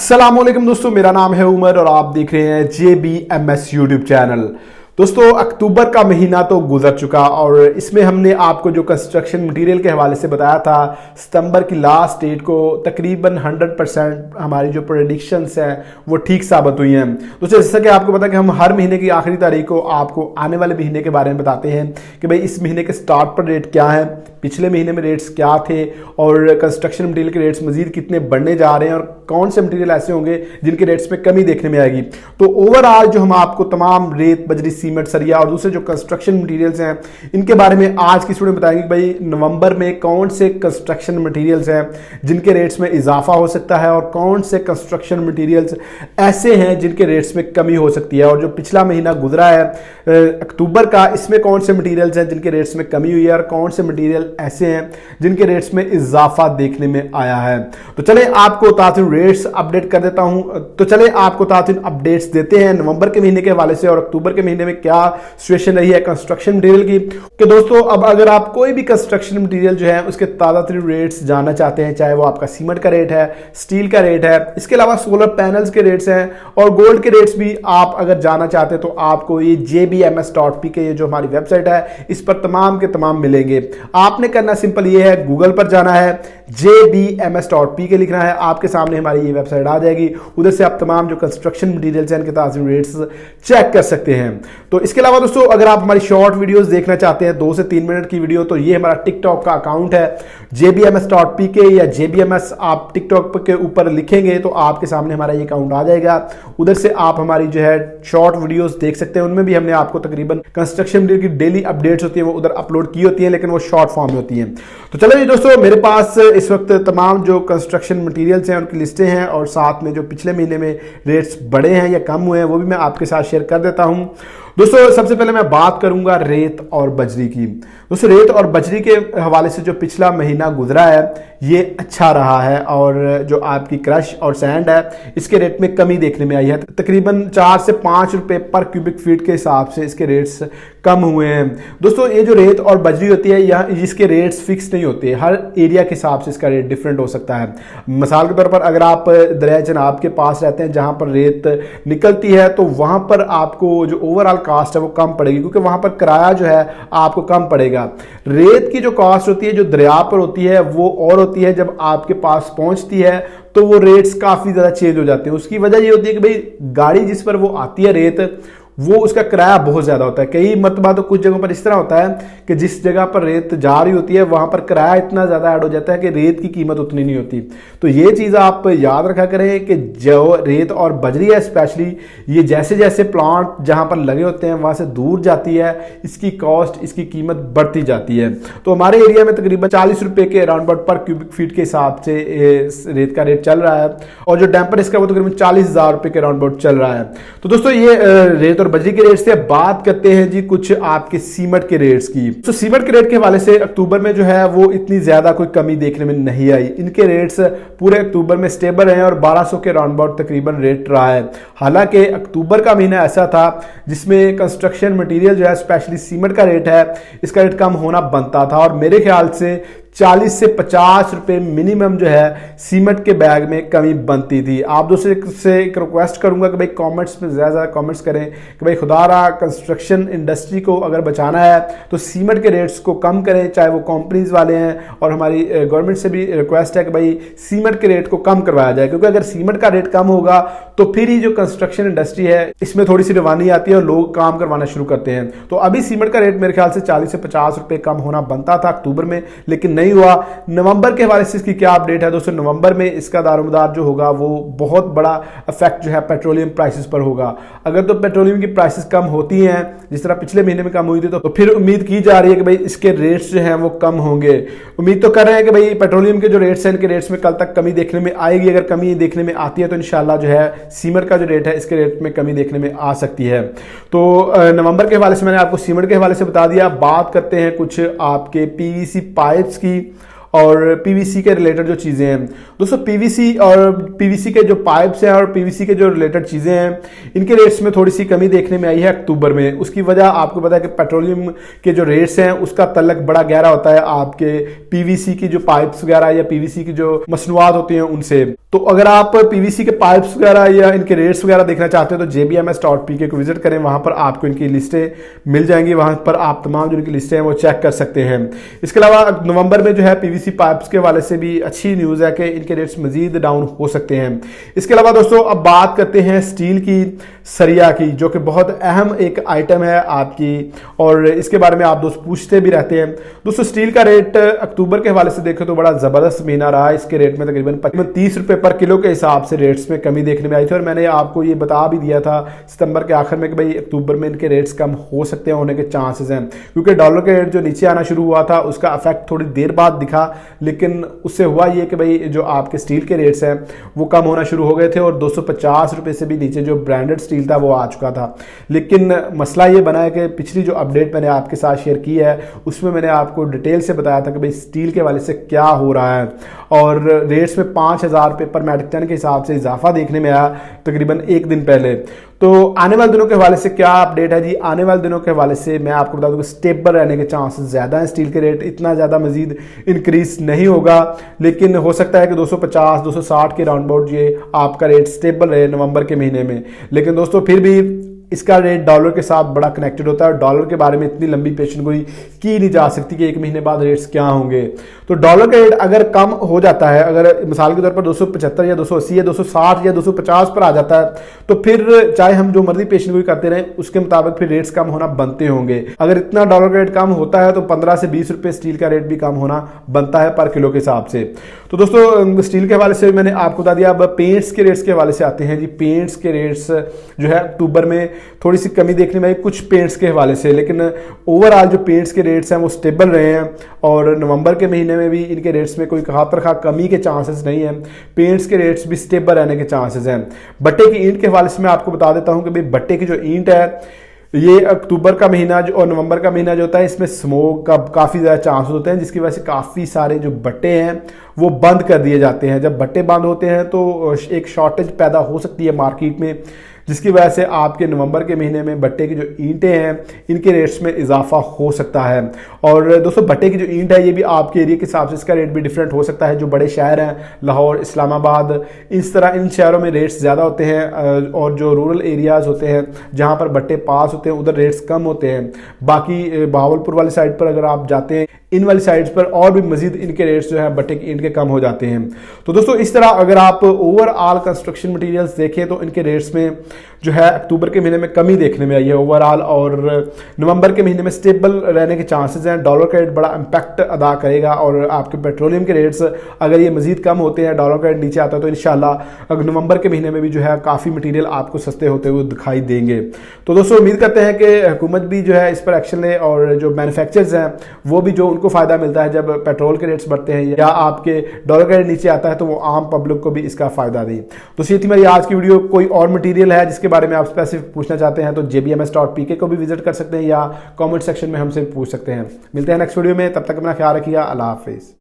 अस्सलाम वालेकुम दोस्तों, मेरा नाम है उमर और आप देख रहे हैं JBMS यूट्यूब चैनल। दोस्तों, अक्टूबर का महीना तो गुजर चुका और इसमें हमने आपको जो कंस्ट्रक्शन मटेरियल के हवाले से बताया था, सितंबर की लास्ट डेट को तकरीबन 100% हमारी जो प्रेडिक्शंस हैं वो ठीक साबित हुई हैं। दोस्तों, जैसा कि आपको पता है कि हम हर महीने की आखिरी तारीख को आपको आने वाले महीने के बारे में बताते हैं कि भाई इस महीने के स्टार्ट पर रेट क्या है, पिछले महीने में रेट्स क्या थे और कंस्ट्रक्शन मटेरियल के रेट्स मजीद कितने बढ़ने जा रहे हैं और कौन से मटेरियल ऐसे होंगे जिनके रेट्स में कमी देखने में आएगी। तो ओवरऑल जो हम आपको तमाम रेत, बजरी, सीमेंट, सरिया और दूसरे जो कंस्ट्रक्शन मटेरियल्स हैं इनके बारे में आज की वीडियो में बताएंगे कि भाई नवंबर में कौन से कंस्ट्रक्शन मटेरियल्स हैं जिनके रेट्स में इजाफा हो सकता है और कौन से कंस्ट्रक्शन मटेरियल्स ऐसे हैं जिनके रेट्स में कमी हो सकती है। और जो पिछला महीना गुजरा है अक्टूबर का, इसमें कौन से मटेरियल्स हैं जिनके रेट्स में कमी हुई है और कौन से मटेरियल ऐसे हैं जिनके रेट्स में इजाफा देखने में आया है। तो चले आपको ताज़ा रेट्स अपडेट कर देता हूं। तो चले आपको ताज़ा अपडेट्स देते हैं नवंबर के महीने के हवाले से और अक्टूबर के महीने में क्या सिचुएशन रही है कंस्ट्रक्शन मटेरियल की। कि दोस्तों, अब अगर आप कोई भी कंस्ट्रक्शन मटेरियल जो है उसके ताज़ा रेट्स जानना चाहते हैं, चाहे वो आपका सीमेंट का रेट है, स्टील का रेट है, इसके अलावा सोलर पैनल्स के रेट्स हैं और गोल्ड के रेट्स भी आप अगर जानना चाहते हैं तो आपको ये jbms.pk ये जो हमारी वेबसाइट है इस पर तमाम के तमाम मिलेंगे। आपने करना सिंपल ये है, गूगल पर जाना है, jbms.pk लिखना है, आपके सामने हमारी ये वेबसाइट आ जाएगी। उधर से आप तमाम जो कंस्ट्रक्शन मटेरियल्स हैं इनके ताज़ा रेट्स चेक कर सकते हैं। तो इसके अलावा दोस्तों, अगर आप हमारी शॉर्ट वीडियोस देखना चाहते हैं 2 से 3 मिनट की वीडियो, तो ये हमारा टिकटॉक का अकाउंट है jbms.pk या jbms आप टिकटॉक के ऊपर लिखेंगे तो आपके सामने हमारा ये अकाउंट आ जाएगा। उधर से आप हमारी जो है शॉर्ट वीडियोस देख सकते हैं, उनमें भी हमने आपको तकरीबन कंस्ट्रक्शन मटेरियल की डेली अपडेट्स होती है वो उधर अपलोड की होती है, लेकिन वो शॉर्ट फॉर्म में होती हैं। तो चलो जी दोस्तों, मेरे पास इस वक्त तमाम जो कंस्ट्रक्शन मटेरियल्स हैं उनकी लिस्टें हैं और साथ में जो पिछले महीने में रेट्स बढ़े हैं या कम हुए हैं वो भी मैं आपके साथ शेयर कर देता हूं। दोस्तों, सबसे पहले मैं बात करूंगा रेत और बजरी की। दोस्तों, रेत और बजरी के हवाले से जो पिछला महीना गुजरा है ये अच्छा रहा है और जो आपकी क्रश और सैंड है इसके रेट में कमी देखने में आई है। तकरीबन 4 से 5 रुपए पर क्यूबिक फीट के हिसाब से इसके रेट्स कम हुए हैं। दोस्तों, ये जो रेत और बजरी होती है यहाँ इसके रेट्स फिक्स नहीं होते, हर एरिया के हिसाब से इसका रेट डिफरेंट हो सकता है। मिसाल के तौर पर अगर आप दरिया जनाब के पास रहते हैं जहाँ पर रेत निकलती है तो वहाँ पर आपको जो ओवरऑल कॉस्ट है वो कम पड़ेगी क्योंकि वहाँ पर किराया जो है आपको कम पड़ेगा। रेत की जो कॉस्ट होती है जो दरिया पर होती है वो और होती है, जब आपके पास पहुँचती है तो वो रेट्स काफ़ी ज़्यादा चेंज हो जाते हैं। उसकी वजह ये होती है कि भाई गाड़ी जिस पर वो आती है रेत वो उसका किराया बहुत ज़्यादा होता है। कई मरतबा तो कुछ जगहों पर इस तरह होता है कि जिस जगह पर रेत जा रही होती है वहाँ पर किराया इतना ज़्यादा ऐड हो जाता है कि रेत की कीमत उतनी नहीं होती। तो ये चीज़ आप याद रखा करें कि जो रेत और बजरी है स्पेशली ये जैसे जैसे प्लांट जहाँ पर लगे होते हैं वहाँ से दूर जाती है, इसकी कॉस्ट, इसकी कीमत बढ़ती जाती है। तो हमारे एरिया में तकरीबन 40 रुपये के अराउंड अबाउट पर क्यूबिक फीट के हिसाब से रेत का रेट चल रहा है और जो डैम्पर इसका वो तकरीबन 40,000 रुपये के अराउंड अबाउट चल रहा है। तो दोस्तों, ये रेत और बजरी के रेट से बात करते हैं जी कुछ आपके सीमेंट के रेट्स की। तो सीमेंट के रेट के हवाले से अक्टूबर में जो है वो इतनी ज्यादा कोई कमी देखने में नहीं आई। इनके रेट्स पूरे अक्टूबर में स्टेबल हैं और 1200 के राउंड अबाउट तकरीबन रेट रहा है। हालांकि अक्टूबर का महीना ऐसा था जिसमें कंस्ट्रक्शन मटेरियल जो है स्पेशली सीमेंट का रेट है इसका रेट कम होना बनता था और मेरे ख्याल से 40 से 50 रुपए मिनिमम जो है सीमेंट के बैग में कमी बनती थी। आप दूसरे से एक रिक्वेस्ट करूंगा कि भाई कमेंट्स में ज़्यादा कमेंट्स करें कि भाई खुदारा कंस्ट्रक्शन इंडस्ट्री को अगर बचाना है तो सीमेंट के रेट्स को कम करें, चाहे वो कंपनीज वाले हैं और हमारी गवर्नमेंट से भी रिक्वेस्ट है कि भाई सीमेंट के रेट को कम करवाया जाए, क्योंकि अगर सीमेंट का रेट कम होगा तो फिर ही जो कंस्ट्रक्शन इंडस्ट्री है इसमें थोड़ी सी रवानी आती है और लोग काम करवाना शुरू करते हैं। तो अभी सीमेंट का रेट मेरे ख्याल से 40 से 50 रुपए कम होना बनता था अक्टूबर में, लेकिन नहीं हुआ। नवंबर के हवाले से इसकी क्या अपडेट है दोस्तों? नवंबर में इसका दारोमदार जो होगा वो बहुत बड़ा इफेक्ट जो है पेट्रोलियम प्राइसेस पर होगा। अगर तो पेट्रोलियम की प्राइसेस कम होती हैं जिस तरह पिछले महीने में कम हुई थी तो फिर उम्मीद की जा रही है कि भाई इसके रेट्स जो हैं वो कम होंगे। उम्मीद तो कर रहे हैं कि भाई पेट्रोलियम के जो रेट्स हैं इनके रेट्स में कल तक कमी देखने में आएगी। अगर कमी देखने में आती है तो इंशाल्लाह जो है सीमेंट का जो रेट है इसके रेट में कमी देखने में आ सकती है। तो नवंबर के हवाले से मैंने आपको सीमेंट के हवाले से बता दिया। बात करते हैं कुछ आपके पीवीसी पाइप्स की और पीवीसी के रिलेटेड जो चीज़ें हैं दोस्तों, पीवीसी और पीवीसी के जो पाइप्स हैं और पीवीसी के जो रिलेटेड चीज़ें हैं, इनके रेट्स में थोड़ी सी कमी देखने में आई है अक्टूबर में। उसकी वजह आपको पता है कि पेट्रोलियम के जो रेट्स हैं उसका तल्लक बड़ा गहरा होता है आपके पीवीसी की जो पाइप्स वगैरह या पीवीसी की जो मसनूआत होती हैं उनसे। तो अगर आप पीवीसी के पाइप्स वगैरह या इनके रेट्स वगैरह देखना चाहते हैं तो jbms.pk को विजिट करें, वहां पर आपको इनकी लिस्टें मिल जाएंगी, वहां पर आप तमाम जो इनकी लिस्टें हैं वो चेक कर सकते हैं। इसके अलावा नवंबर में जो है पीवीसी पाइप्स के हवाले से भी अच्छी न्यूज़ है कि इनके रेट्स मजीद डाउन हो सकते हैं। इसके अलावा दोस्तों अब बात करते हैं स्टील की सरिया की, जो कि बहुत अहम एक आइटम है आपकी, और इसके बारे में आप दोस्त पूछते भी रहते हैं। दोस्तों स्टील का रेट अक्टूबर के हवाले से देखें तो बड़ा ज़बरदस्त महीना रहा। इसके रेट में तकरीबन 30 रुपये पर किलो के हिसाब से रेट्स में कमी देखने में आई थी, और मैंने आपको ये बता भी दिया था सितंबर के आखिर में कि भाई अक्टूबर में इनके रेट्स कम हो सकते हैं, होने के चांसेस हैं, क्योंकि डॉलर के रेट जो नीचे आना शुरू हुआ था उसका इफेक्ट थोड़ी देर बाद दिखा, लेकिन उससे हुआ ये कि भाई जो आपके स्टील के रेट्स हैं वो कम होना शुरू हो गए थे, और 250 रुपये से भी नीचे जो ब्रांडेड स्टील था वो आ चुका था। लेकिन मसला ये बना है कि पिछली जो अपडेट मैंने आपके साथ शेयर की है उसमें मैंने आपको डिटेल से बताया था कि भाई स्टील के वाले से क्या हो रहा है, और रेट्स में 5000 रुपये पर मैट्रिक टन के हिसाब से इजाफा देखने में आया तकरीबन एक दिन पहले। तो आने वाले दिनों के हवाले से क्या अपडेट है जी? आने वाले दिनों के हवाले से मैं आपको बता दूं कि स्टेबल रहने के चांसेस ज़्यादा हैं। स्टील के रेट इतना ज़्यादा मजीद इंक्रीज नहीं होगा, लेकिन हो सकता है कि 250 260 के राउंड अबाउट ये आपका रेट स्टेबल रहे नवंबर के महीने में। लेकिन दोस्तों फिर भी इसका रेट डॉलर के साथ बड़ा कनेक्टेड होता है, और डॉलर के बारे में इतनी लंबी पेशन गोई की नहीं जा सकती कि एक महीने बाद रेट्स क्या होंगे। तो डॉलर का रेट अगर कम हो जाता है, अगर मिसाल के तौर पर 275 या 280 या 260 या 250 पर आ जाता है, तो फिर चाहे हम जो मर्जी पेशन गोई करते रहें उसके मुताबिक फिर रेट्स कम होना बनते होंगे। अगर इतना डॉलर का रेट कम होता है तो 15 से 20 रुपये स्टील का रेट भी कम होना बनता है पर किलो के हिसाब से। तो दोस्तों स्टील के हवाले से मैंने आपको बता दिया। अब पेंट्स के रेट्स के हवाले से आते हैं जी। पेंट्स के रेट्स जो है अक्टूबर में थोड़ी सी कमी देखने में आई कुछ पेंट्स के हवाले से, लेकिन ओवरऑल जो पेंट्स के रेट्स हैं वो स्टेबल रहे हैं, और नवंबर के महीने में भी इनके रेट्स में कोई खातर खा कमी के चांसेस नहीं है। पेंट्स के रेट्स भी स्टेबल रहने के चांसेस हैं। भट्टे की ईंट के हवाले से मैं आपको बता देता हूं कि भाई भट्टे की जो ईंट है ये अक्टूबर का महीना जो और नवंबर का महीना जो होता है इसमें स्मोक का काफ़ी ज़्यादा चांस होते हैं, जिसकी वजह से काफ़ी सारे जो भट्टे हैं वो बंद कर दिए जाते हैं। जब भट्टे बंद होते हैं तो एक शॉर्टेज पैदा हो सकती है मार्केट में, जिसकी वजह से आपके नवंबर के महीने में भट्टे की जो ईंटें हैं इनके रेट्स में इजाफा हो सकता है। और दोस्तों भट्टे की जो ईंट है ये भी आपके एरिया के हिसाब से इसका रेट भी डिफरेंट हो सकता है। जो बड़े शहर हैं लाहौर, इस्लामाबाद, इस तरह इन शहरों में रेट्स ज़्यादा होते हैं, और जो रूरल एरियाज़ होते हैं जहाँ पर भट्टे पास होते हैं उधर रेट्स कम होते हैं। बाकी बहावलपुर वाली साइड पर अगर आप जाते हैं, इन वाली साइड्स पर और भी मजीद इनके रेट्स जो है भट्टे की ईंट के कम हो जाते हैं। तो दोस्तों इस तरह अगर आप ओवरऑल कंस्ट्रक्शन मटेरियल्स देखें तो इनके रेट्स में जो है अक्टूबर के महीने में कमी देखने में आई है ओवरऑल, और नवंबर के महीने में स्टेबल रहने के चांसेस हैं। डॉलर का रेट बड़ा इम्पैक्ट अदा करेगा, और आपके पेट्रोलियम के रेट्स अगर ये मजीद कम होते हैं, डॉलर का रेट नीचे आता है, तो इंशाल्लाह अगर नवंबर के महीने में भी जो है काफ़ी मटीरियल आपको सस्ते होते हुए दिखाई देंगे। तो दोस्तों उम्मीद करते हैं कि हुकूमत भी जो है इस पर एक्शन ले, और जो मैन्युफैक्चरर्स हैं वो भी जो उनको फ़ायदा मिलता है जब पेट्रोल के रेट्स बढ़ते हैं या आपके डॉलर का रेट नीचे आता है, तो वो आम पब्लिक को भी इसका फ़ायदा दें। तो ये थी मेरी आज की वीडियो। कोई और मटीरियल है जिसके बारे में आप स्पेसिफिक पूछना चाहते हैं तो jbms.pk को भी विजिट कर सकते हैं, या कमेंट सेक्शन में हमसे पूछ सकते हैं। मिलते हैं नेक्स्ट वीडियो में, तब तक अपना ख्याल रखिएगा। अल्लाह हाफिज़।